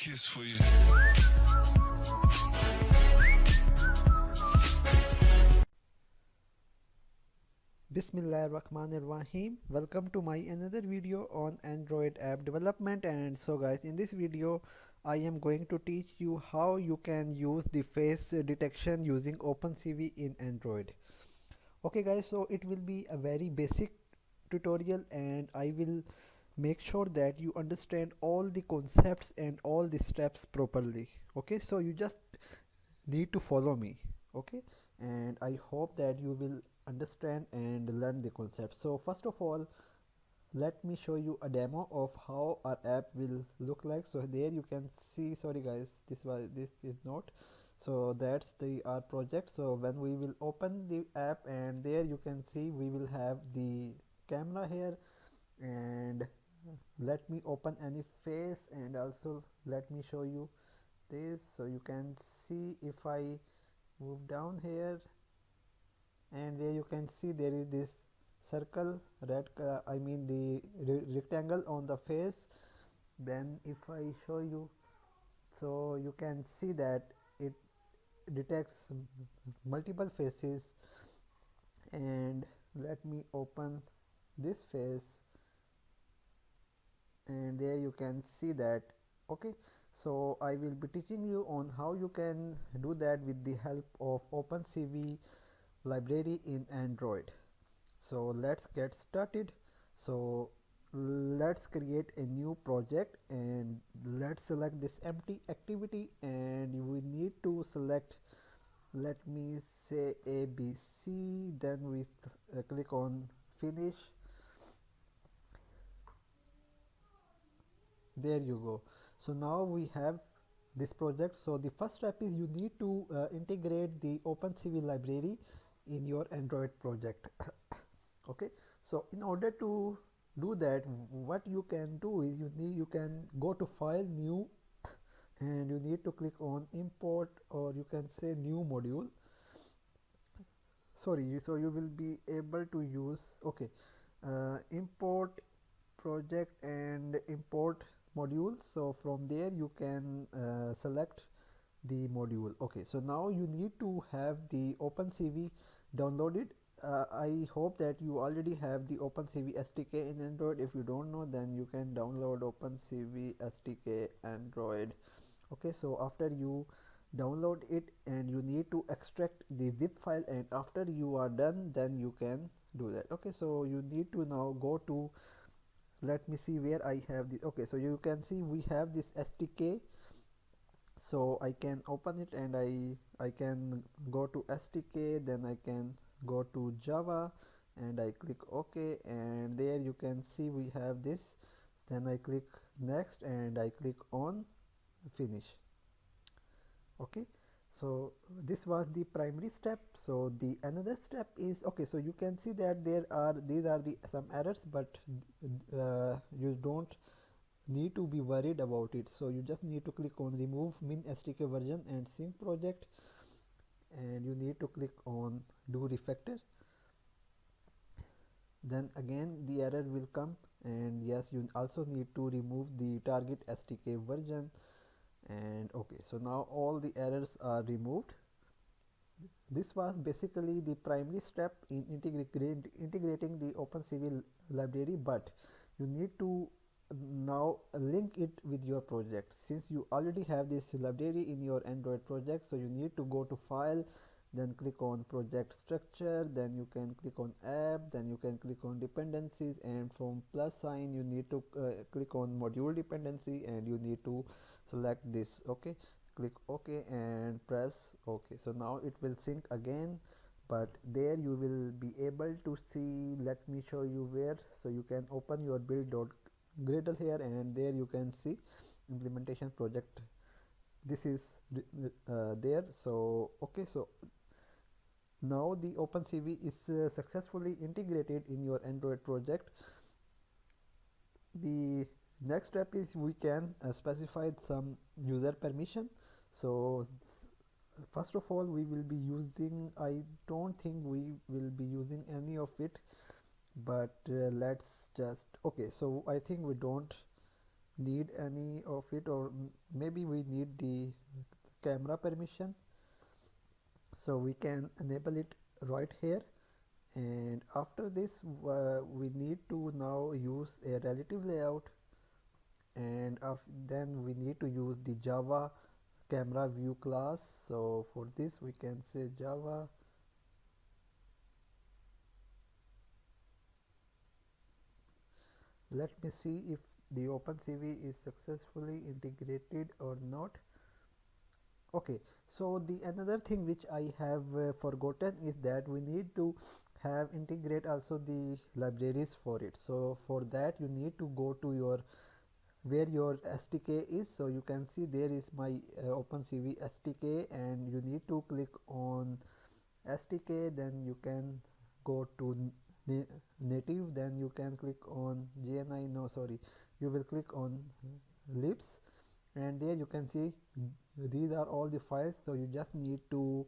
kiss for you. Bismillahirrahmanirrahim. Welcome to my another video on Android app development. And so guys, in this video I am going to teach you how you can use the face detection using OpenCV in Android. Okay guys, so it will be a very basic tutorial and I will make sure that you understand all the concepts and all the steps properly. Okay, so you just need to follow me. Okay, and I hope that you will understand and learn the concept. So first of all, let me show you a demo of how our app will look like. So there you can see, sorry guys, this is not, so that's the our project. So when we will open the app, and there you can see we will have the camera here, and let me open any face, and also let me show you this. So you can see if I move down here, and there you can see there is this circle, red I mean the rectangle on the face. Then if I show you, so you can see that it detects multiple faces. And let me open this face, and there you can see that. Okay, so I will be teaching you on how you can do that with the help of OpenCV library in Android. So let's get started. So let's create a new project, and let's select this empty activity, and we need to select, let me say ABC, then we click on finish. There you go. So now we have this project. So the first step is you need to integrate the OpenCV library in your Android project. Okay, so in order to do that, what you can do is you can go to file, new, and you need to click on import, or you can say new module. Sorry, so you will be able to use, okay, import project and import module. So from there you can select the module. Okay, so now you need to have the OpenCV downloaded. I hope that you already have the OpenCV SDK in Android. If you don't know, then you can download OpenCV SDK Android. Okay, so after you download it, and you need to extract the zip file, and after you are done, then you can do that. Okay, so you need to now go to, let me see where I have the, okay, so you can see we have this SDK. So I can open it, and I can go to SDK, then I can go to Java, and I click OK, and there you can see we have this. Then I click next, and I click on finish. Okay, so this was the primary step. So the another step is, okay, so you can see that these are the some errors, but you don't need to be worried about it. So you just need to click on remove min SDK version and sync project, and you need to click on do refactor. Then again the error will come, and yes, you also need to remove the target SDK version. And okay, so now all the errors are removed. This was basically the primary step in integrating the OpenCV library, but you need to now link it with your project. Since you already have this library in your Android project, so you need to go to file, then click on project structure, then you can click on app, then you can click on dependencies, and from plus sign you need to click on module dependency, and you need to select this. Okay, click OK and press OK. So now it will sync again, but there you will be able to see, let me show you where. So you can open your build.gradle here, and there you can see implementation project. This is there. So okay, so now the OpenCV is successfully integrated in your Android project. The next step is we can specify some user permission. So first of all, we will be using, I don't think we will be using any of it, but let's just, okay, so I think we don't need any of it, or maybe we need the camera permission, so we can enable it right here. And after this we need to now use a relative layout, and then we need to use the Java camera view class. So for this we can say Java let me see if the OpenCV is successfully integrated or not. Okay, so the another thing which I have forgotten is that we need to have integrate also the libraries for it. So for that you need to go to your where your SDK is. So you can see there is my OpenCV SDK, and you need to click on SDK, then you can go to native, then you can click on GNI, no sorry, you will click on libs, and there you can see these are all the files. So you just need to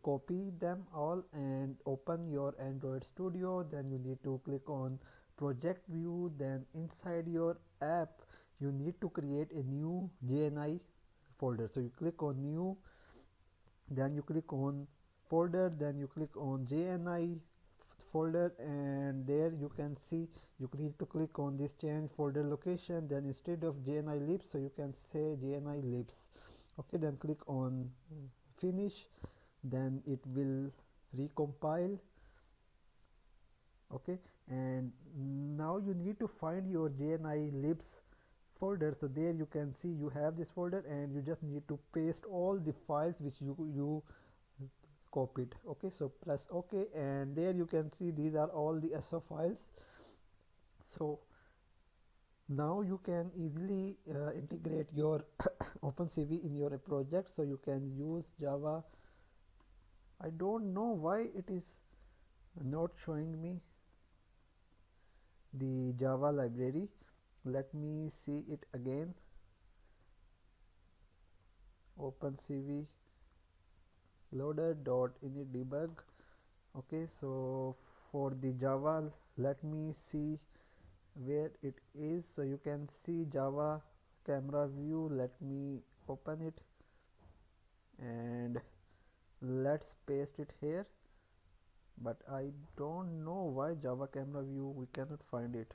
copy them all and open your Android Studio. Then you need to click on project view, then inside your app you need to create a new JNI folder. So you click on new, then you click on folder, then you click on JNI folder, and there you can see you need to click on this change folder location. Then instead of JNI libs, so you can say JNI libs. Okay, then click on finish, then it will recompile. Okay, and now you need to find your JNI libs folder. So there you can see you have this folder, and you just need to paste all the files which you copied. Okay, so press OK, and there you can see these are all the ISO files. So now you can easily integrate your OpenCV in your project. So you can use Java. I don't know why it is not showing me the Java library. Let me see it again. OpenCV loader.init debug. Okay, so for the Java, let me see where it is. So you can see Java camera view. Let me open it, and let's paste it here. But I don't know why Java camera view we cannot find it.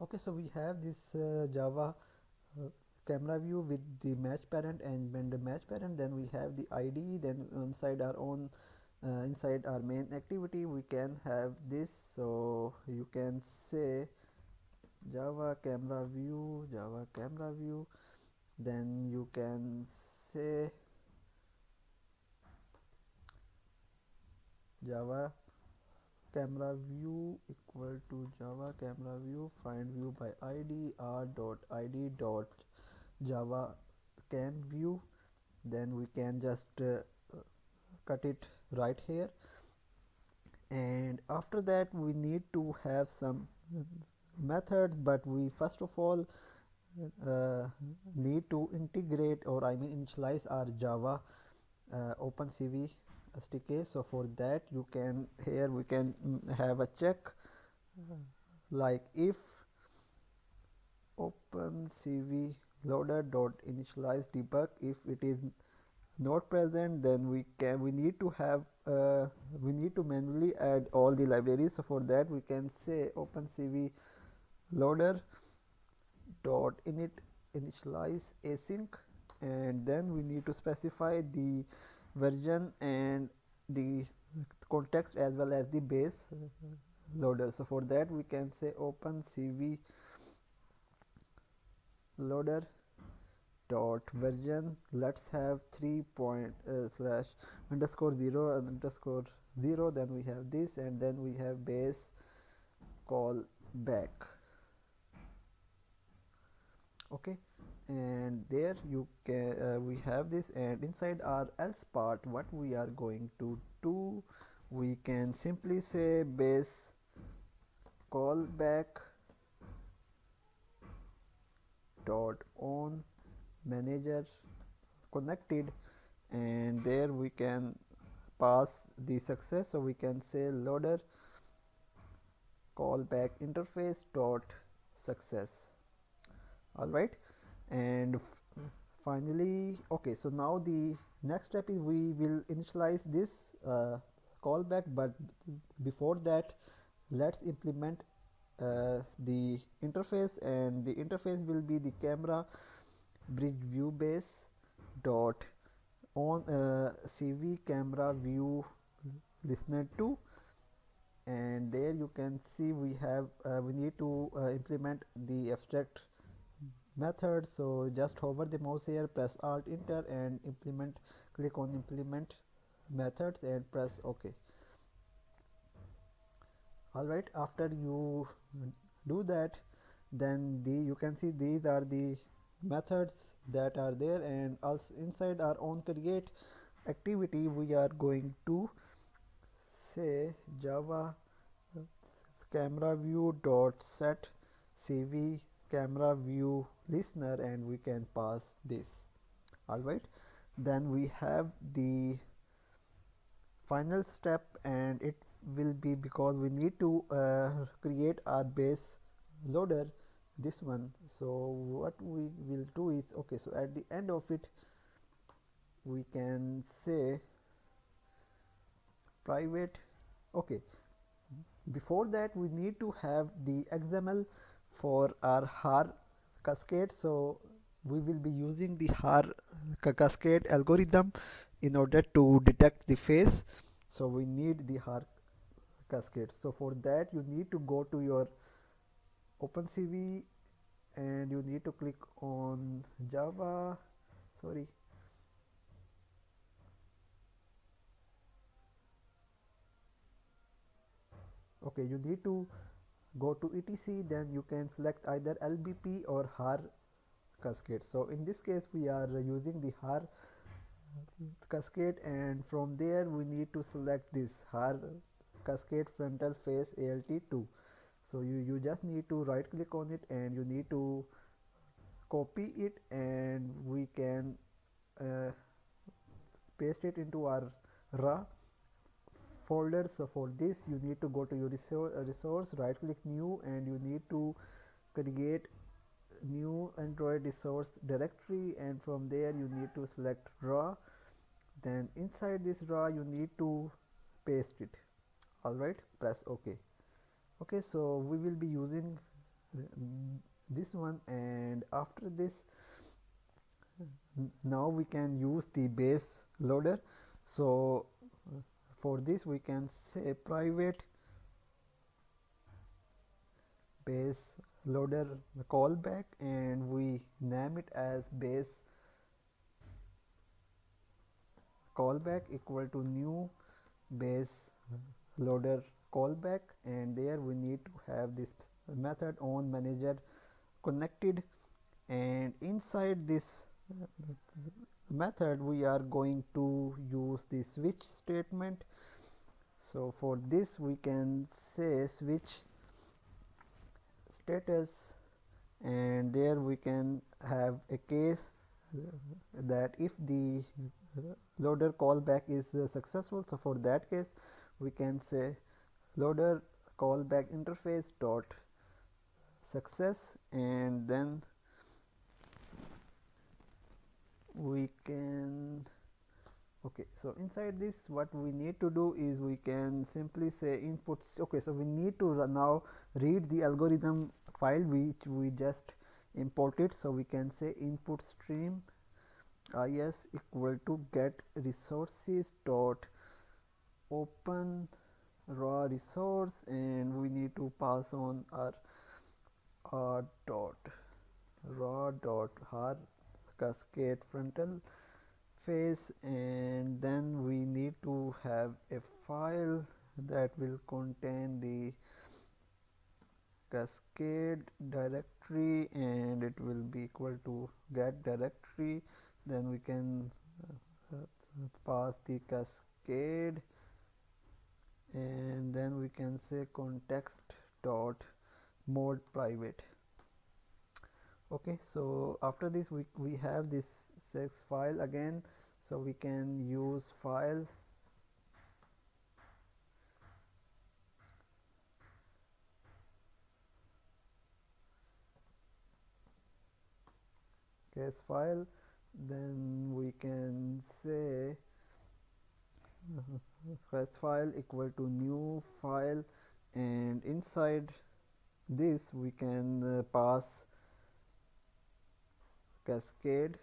Okay, so we have this Java camera view with the match parent and when the match parent, then we have the ID, then inside our own inside our main activity we can have this. So you can say Java camera view, then you can say Java camera view equal to Java camera view find view by ID r.id.java cam view. Then we can just cut it right here, and after that we need to have some methods, but we first of all need to integrate, or I mean initialize our Java OpenCV SDK. So for that you can here we can have a check like if OpenCV loader.initialize debug, if it is not present, then we need to have we need to manually add all the libraries. So for that we can say OpenCV loader dot initialize async, and then we need to specify the version and the context as well as the base loader. So for that we can say OpenCV loader dot version, let's have 3 point slash underscore 0 and underscore 0, then we have this, and then we have base call back. Okay, and there you can we have this, and inside our else part what we are going to do, we can simply say base callback dot on manager connected, and there we can pass the success. So we can say loader callback interface dot success. All right, and finally, okay, so now the next step is we will initialize this callback, but before that let's implement the interface, and the interface will be the camera bridge view base dot on CV camera view listener 2, and there you can see we have we need to implement the abstract method. So just hover the mouse here, press alt enter and implement, click on implement methods and press OK. Alright, after you do that, then you can see these are the methods that are there, and also inside our own create activity we are going to say java camera view dot set cv camera view listener, and we can pass this. Alright, then we have the final step, and it will be because we need to create our base loader, this one. So what we will do is, okay, so at the end of it we can say private. Okay, before that we need to have the XML for our Haarcascade. So we will be using the Haarcascade algorithm in order to detect the face. So we need the Haarcascade. So for that you need to go to your OpenCV and you need to click on Java, sorry, okay, you need to go to etc, then you can select either LBP or Haarcascade. So in this case we are using the Haarcascade, and from there we need to select this Haarcascade frontal face ALT2. So you just need to right click on it and you need to copy it, and we can paste it into our raw folder. So for this you need to go to your resource, right click new, and you need to create new Android resource directory, and from there you need to select raw. Then inside this raw you need to paste it. Alright, press OK. Okay, so we will be using this one, and after this now we can use the base loader. So for this we can say private base loader callback, and we name it as base callback equal to new base loader callback, and there we need to have this method on manager connected, and inside this method we are going to use the switch statement. So for this we can say switch status, and there we can have a case that if the loader callback is successful. So for that case we can say loader callback interface dot success, and then we can, okay, so inside this what we need to do is we can simply say inputs. Okay, so we need to now read the algorithm file which we just imported. So we can say input stream is equal to get resources dot open raw resource, and we need to pass on our dot raw dot Haarcascade frontal face, and then we need to have a file that will contain the Cascade directory, and it will be equal to get directory. Then we can pass the Cascade, and then we can say context dot mode private. Okay, so after this we have this sex file again, so we can use file case file, then we can say case file equal to new file, and inside this we can pass cascade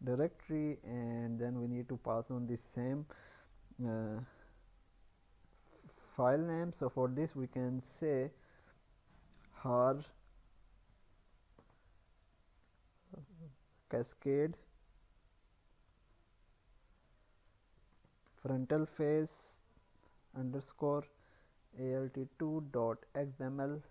directory, and then we need to pass on the same file name. So for this we can say Haarcascade frontal face underscore alt2.xml.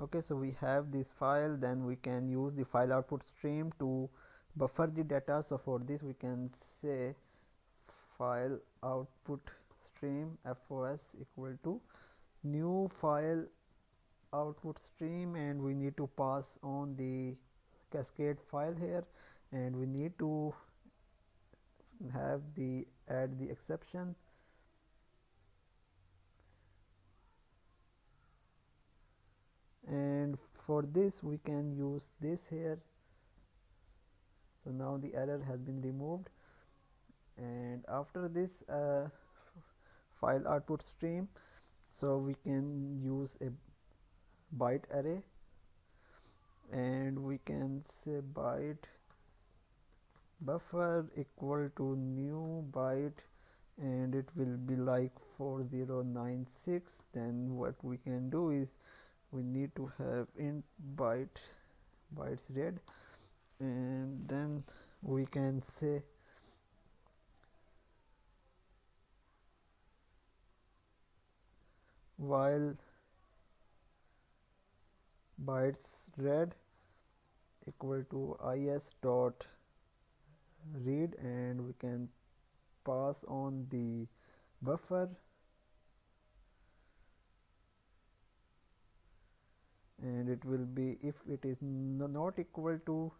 okay, so we have this file. Then we can use the file output stream to buffer the data. So for this we can say file output stream fos equal to new file output stream, and we need to pass on the cascade file here, and we need to have the add the exception, and for this we can use this here. So now the error has been removed, and after this file output stream, so we can use a byte array, and we can say byte buffer equal to new byte, and it will be like 4096. then what we can do is we need to have int bytes read, and then we can say while bytes read equal to is dot read, and we can pass on the buffer, and it will be if it is not equal to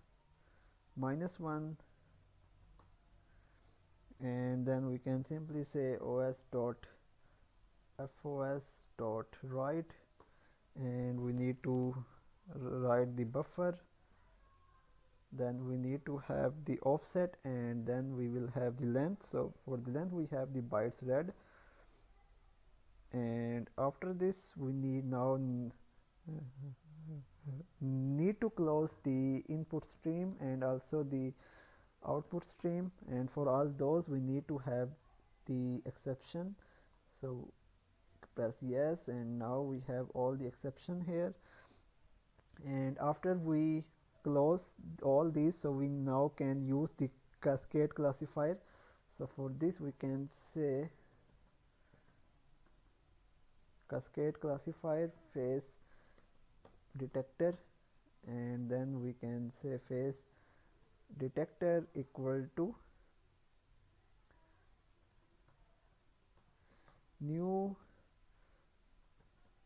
-1, and then we can simply say os dot write, and we need to write the buffer. Then we need to have the offset, and then we will have the length. So for the length we have the bytes read, and after this we need to close the input stream and also the output stream, and for all those we need to have the exception. So press yes, and now we have all the exception here, and after we close all these, so we now can use the cascade classifier. So for this we can say cascade classifier face detector, and then we can say face detector equal to new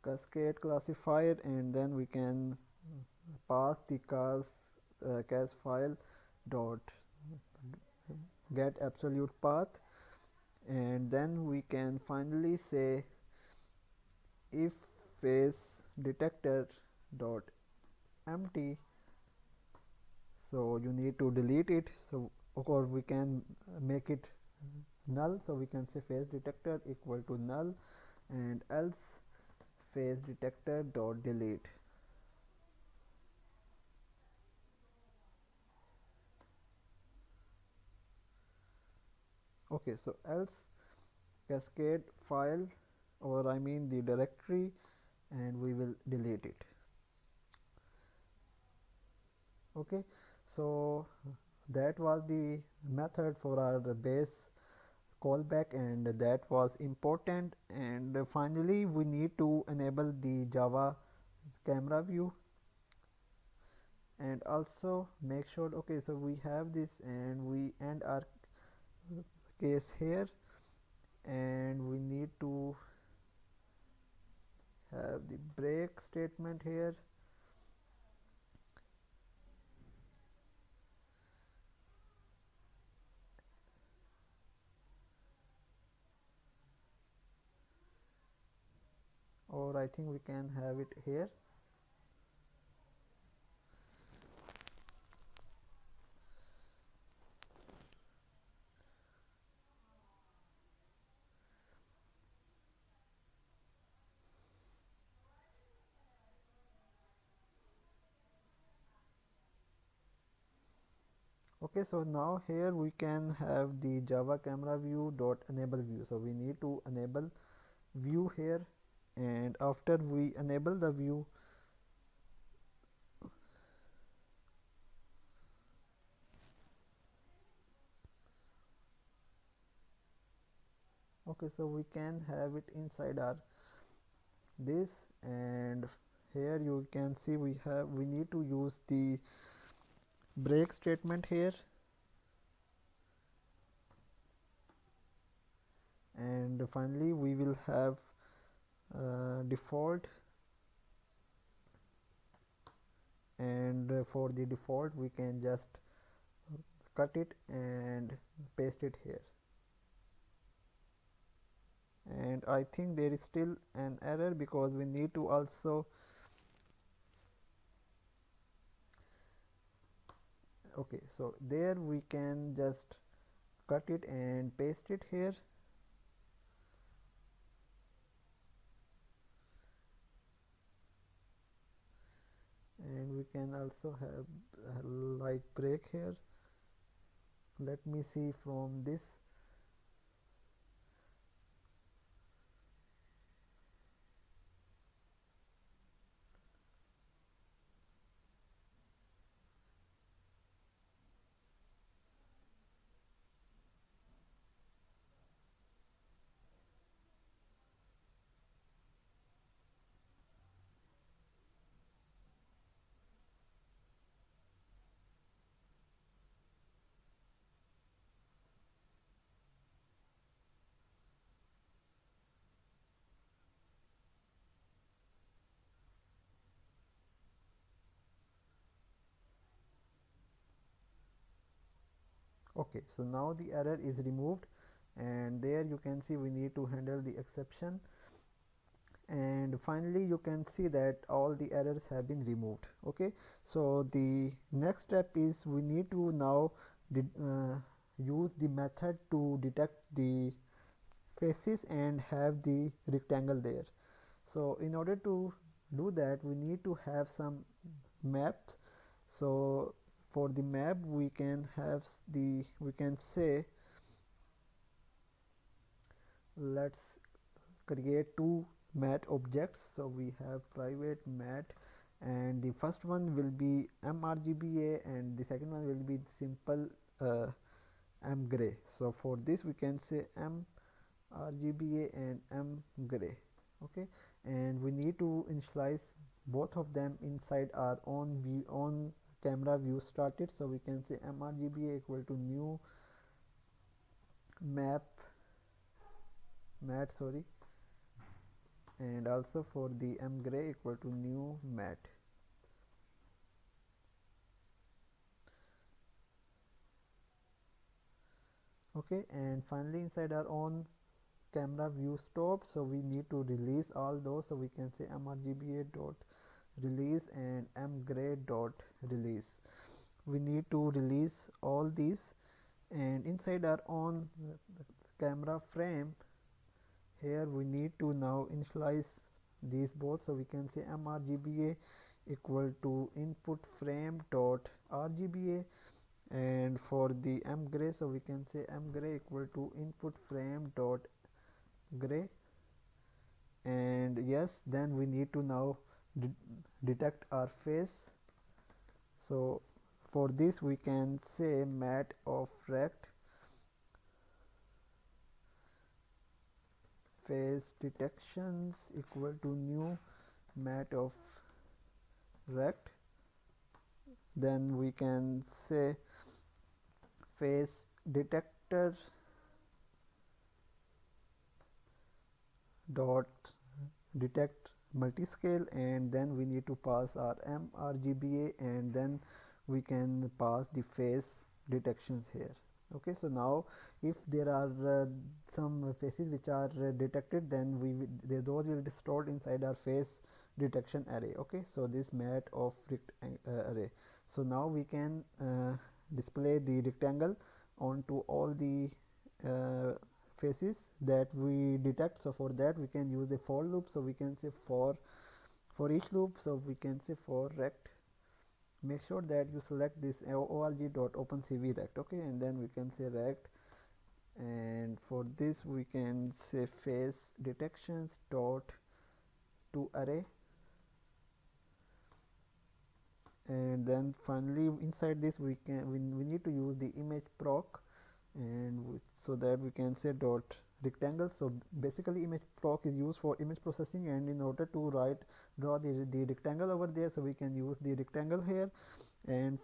cascade classifier, and then we can pass the cas file dot get absolute path, and then we can finally say if face detector dot empty. So you need to delete it, so or we can make it null. So we can say face detector equal to null, and else face detector dot delete. okay, so else cascade file, or I mean the directory, and we will delete it. okay, so that was the method for our base callback, and that was important. And finally we need to enable the Java camera view, and also make sure, okay, so we have this, and we end our case here, and we need to have the break statement here, or I think we can have it here. Okay, so now here we can have the Java camera view dot enable view. So we need to enable view here, and after we enable the view, okay, so we can have it inside our this, and here you can see we need to use the break statement here, and finally we will have default, and for the default we can just cut it and paste it here. And I think there is still an error because we need to also, okay, so there we can just cut it and paste it here, and we can also have like break here. Let me see from this. Okay, so now the error is removed, and there you can see we need to handle the exception, and finally you can see that all the errors have been removed. Okay, so the next step is we need to now use the method to detect the faces and have the rectangle there. So in order to do that we need to have some maps. So for the map we can have we can say, let's create two mat objects. So we have private mat, and the first one will be mRGBA and the second one will be simple mgray. So for this we can say mRGBA and mgray. Okay, and we need to initialize both of them inside our own view, on camera view started. So we can say mRGBA equal to new mat, sorry, and also for the mgray equal to new mat. Okay, and finally inside our own camera view stopped, so we need to release all those. So we can say mRGBA dot release and mgray dot release. We need to release all these, and inside our own camera frame here we need to now initialize these both. So we can say mRGBA equal to input frame dot RGBA, and for the mgray, so we can say mgray equal to input frame dot gray. And yes, then we need to now detect our face. So for this we can say mat of rect face detections equal to new mat of rect. Then we can say face detector dot detect multiscale, and then we need to pass our mRGBA, and then we can pass the face detections here. Okay, so now if there are some faces which are detected, then those will be stored inside our face detection array. Okay, so this mat of array. So now we can display the rectangle onto all the faces that we detect. So for that we can use the for loop. So we can say for each loop, so we can say for rect make sure that you select this org.opencv rect. Okay, and then we can say rect, and for this we can say face detections dot to array, and then finally inside this we need to use the image proc, and so that we can say dot rectangle. So basically image proc is used for image processing, and in order to draw the rectangle over there, so we can use the rectangle here, and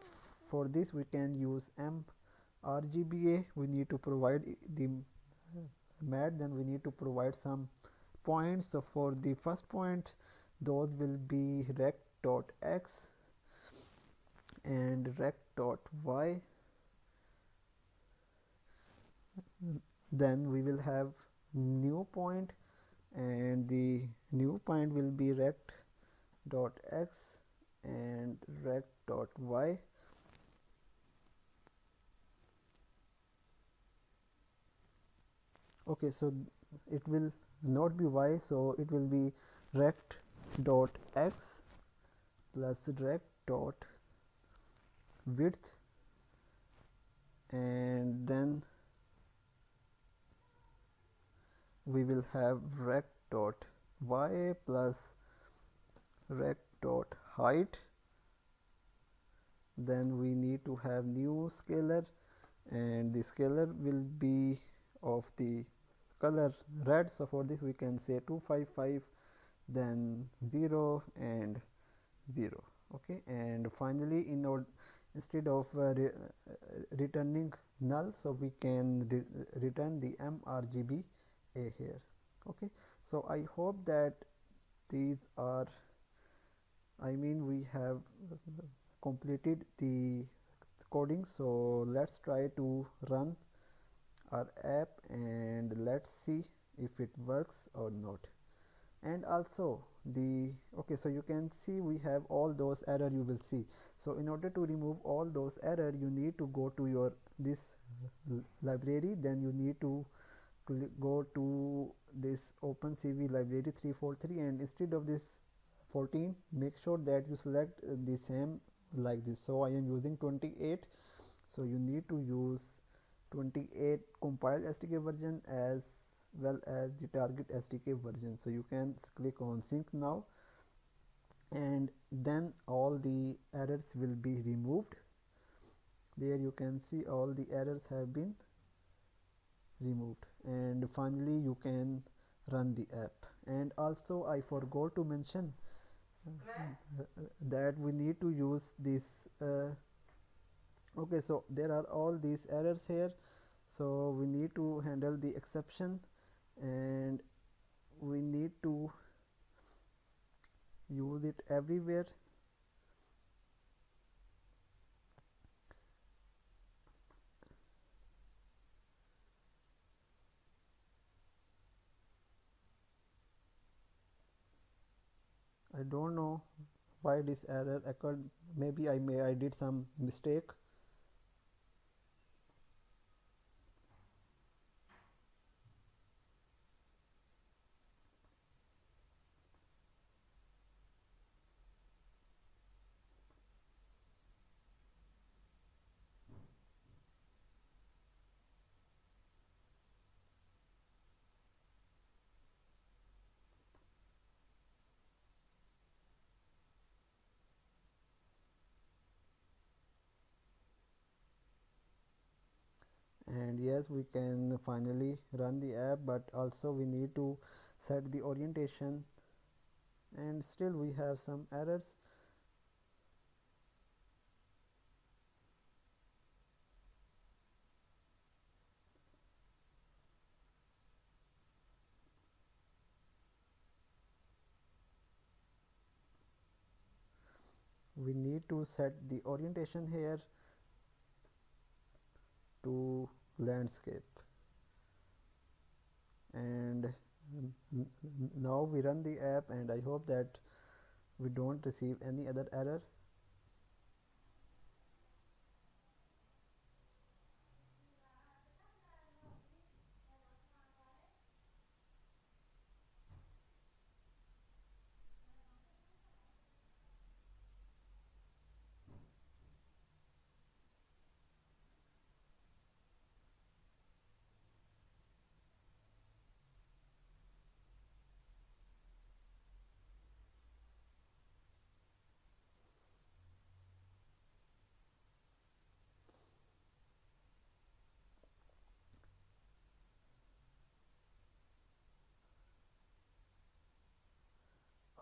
for this we can use mRGBA. We need to provide the mat, then we need to provide some points. So for the first point, those will be rect.x and rect.y, then we will have new point, and the new point will be rect.x and rect.y. Okay, so it will not be y, so it will be rect.x plus rect.width, and then we will have rect.y plus rect.height. Then we need to have new scalar, and the scalar will be of the color red. So for this we can say 255, then 0 and 0. Okay, and finally instead of returning null, so we can return the mRGB a here. Okay, so I hope that these are, we have completed the coding. So let's try to run our app and let's see if it works or not. And also okay, so you can see we have all those error you will see. So in order to remove all those error, you need to go to your this library, then you need to go to this OpenCV library 343, and instead of this 14, make sure that you select the same like this. So I am using 28, so you need to use 28 compiled SDK version as well as the target SDK version. So you can click on sync now, and then all the errors will be removed. There you can see all the errors have been removed, and finally you can run the app. And also I forgot to mention that we need to use this okay, so there are all these errors here, so we need to handle the exception, and we need to use it everywhere. I don't know why this error occurred. Maybe I did some mistake. And yes, we can finally run the app, but also we need to set the orientation, and still we have some errors. We need to set the orientation here to landscape, and now we run the app, and I hope that we don't receive any other error.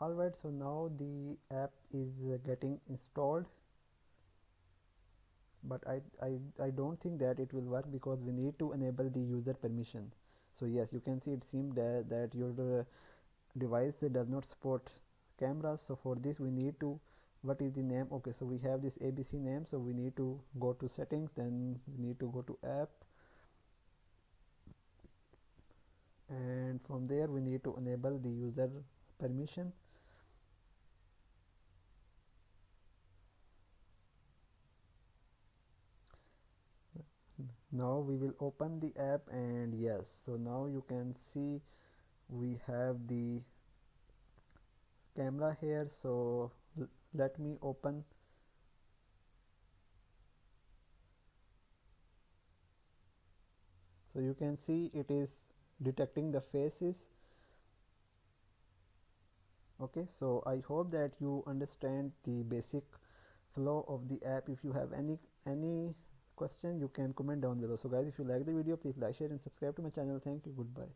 Alright, so now the app is getting installed, but I don't think that it will work because we need to enable the user permission. So yes, you can see it seems that your device does not support cameras. So for this we need to, what is the name? Okay, so we have this ABC name, so we need to go to settings, then we need to go to app, and from there we need to enable the user permission. Now we will open the app, and yes, so now you can see we have the camera here. So let me open. So you can see it is detecting the faces. Okay, so I hope that you understand the basic flow of the app. If you have any question, you can comment down below. So guys, if you like the video, please like, share and subscribe to my channel. Thank you. Goodbye.